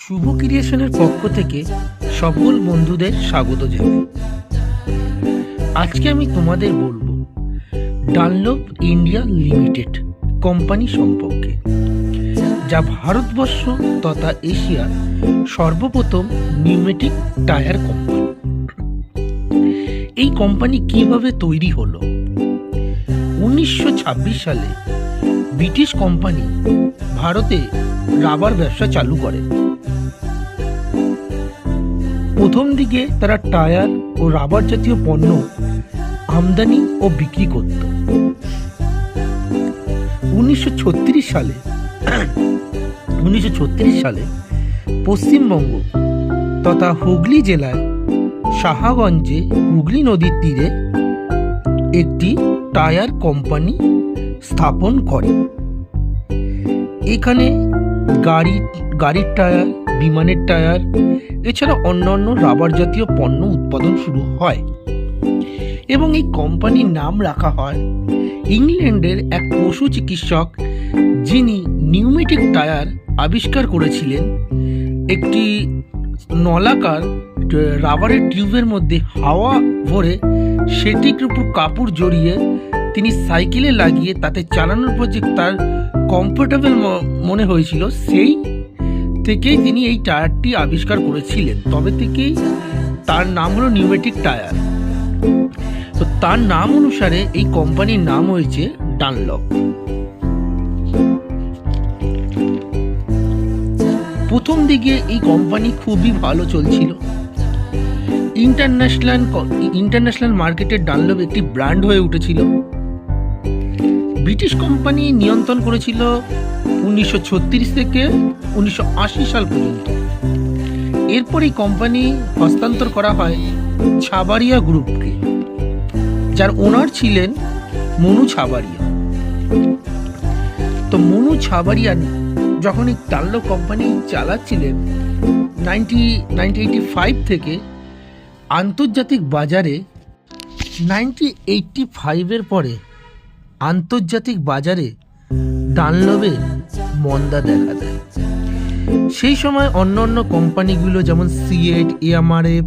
শুভ ক্রিয়েশনের পক্ষ থেকে সকল বন্ধুদের স্বাগত জানাই। আজকে আমি তোমাদের বলবো ডানলপ ইন্ডিয়া লিমিটেড কোম্পানি সম্পর্কে, যা ভারতবর্ষ তথা এশিয়ার সর্বপ্রথম নিউমেটিক টায়ার কোম্পানি। এই কোম্পানি কিভাবে তৈরি হলো? 1926 সালে ব্রিটিশ কোম্পানি ভারতে রাবার ব্যবসা চালু করে। প্রথম দিকে তারা টায়ার ও রাবার জাতীয় পণ্য আমদানি ও বিক্রি করত। 1936 সালে পশ্চিমবঙ্গ তথা হুগলি জেলায় সাহাগঞ্জে হুগলি নদীর তীরে একটি টায়ার কোম্পানি স্থাপন করে। এখানে গাড়ির টায়ার, বিমানের টায়ার এছাড়া অন্যান্য রাবার জাতীয় পণ্য উৎপাদন শুরু হয় এবং এই কোম্পানির নাম রাখা হয় ইংল্যান্ডের এক পশু চিকিৎসক, যিনি নিউমেটিক টায়ার আবিষ্কার করেছিলেন। একটি নলাকার রাবারের টিউবের মধ্যে হাওয়া ভরে সেটির উপর কাপড় জড়িয়ে তিনি সাইকেলে লাগিয়ে তাতে চালানোর পর যে তার কমফোর্টেবল মনে হয়েছিল, সেই থেকেই তিনি এই টায়ারটি আবিষ্কার করেছিলেন। তবে থেকেই তার নাম হলো নিউমেটিক টায়ার। তো তার নাম অনুসারে এই কোম্পানির নাম হয়েছে ডানলপ। প্রথম দিকে এই কোম্পানি খুবই ভালো চলছিল। ইন্টারন্যাশনাল মার্কেটে ডানলপ একটি ব্র্যান্ড হয়ে উঠেছিল। ব্রিটিশ কোম্পানি নিয়ন্ত্রণ করেছিল 1936 থেকে 1980 সাল পর্যন্ত। এরপর এই কোম্পানি হস্তান্তর করা হয় ছাবারিয়া গ্রুপকে, যার ওনার ছিলেন মনু ছাবারিয়া। তো মনু ছাবারিয়া যখন এই ডানলপ কোম্পানি চালাচ্ছিলেন 1985 থেকে আন্তর্জাতিক বাজারে 1985-এর পরে আন্তর্জাতিক বাজারে ডানলপের মন্দা দেখা দেয়। সেই সময় অন্য কোম্পানিগুলো যেমন সিয়েট, এমআরএফ,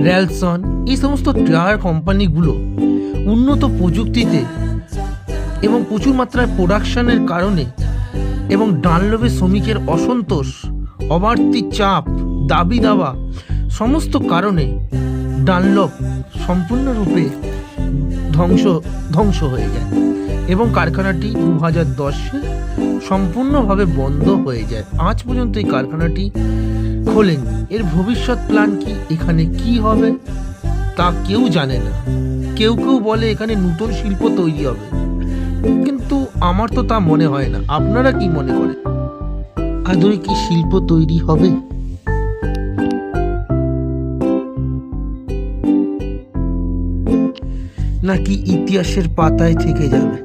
রেলসন, এই সমস্ত টায়ার কোম্পানিগুলো উন্নত প্রযুক্তিতে এবং প্রচুর মাত্রায় প্রোডাকশনের কারণে এবং ডানলপের শ্রমিকের অসন্তোষ, অবাড়তি চাপ, দাবি দাওয়া সমস্ত কারণে ডানলপ সম্পূর্ণরূপে ধ্বংস হয়ে যায় এবং কারখানাটি 2010-এ সম্পূর্ণভাবে বন্ধ হয়ে যায়। আজ পর্যন্ত এই কারখানাটি খোলেনি। এর ভবিষ্যৎ প্ল্যান কি, এখানে কি হবে তা কেউ জানে না। কেউ বলে এখানে নতুন শিল্প তৈরি হবে, কিন্তু আমার তো তা মনে হয় না। আপনারা কি মনে করেন? আদৌ কি শিল্প তৈরি হবে, নাকি ইতিহাসের পাতায় থেকে যাবে?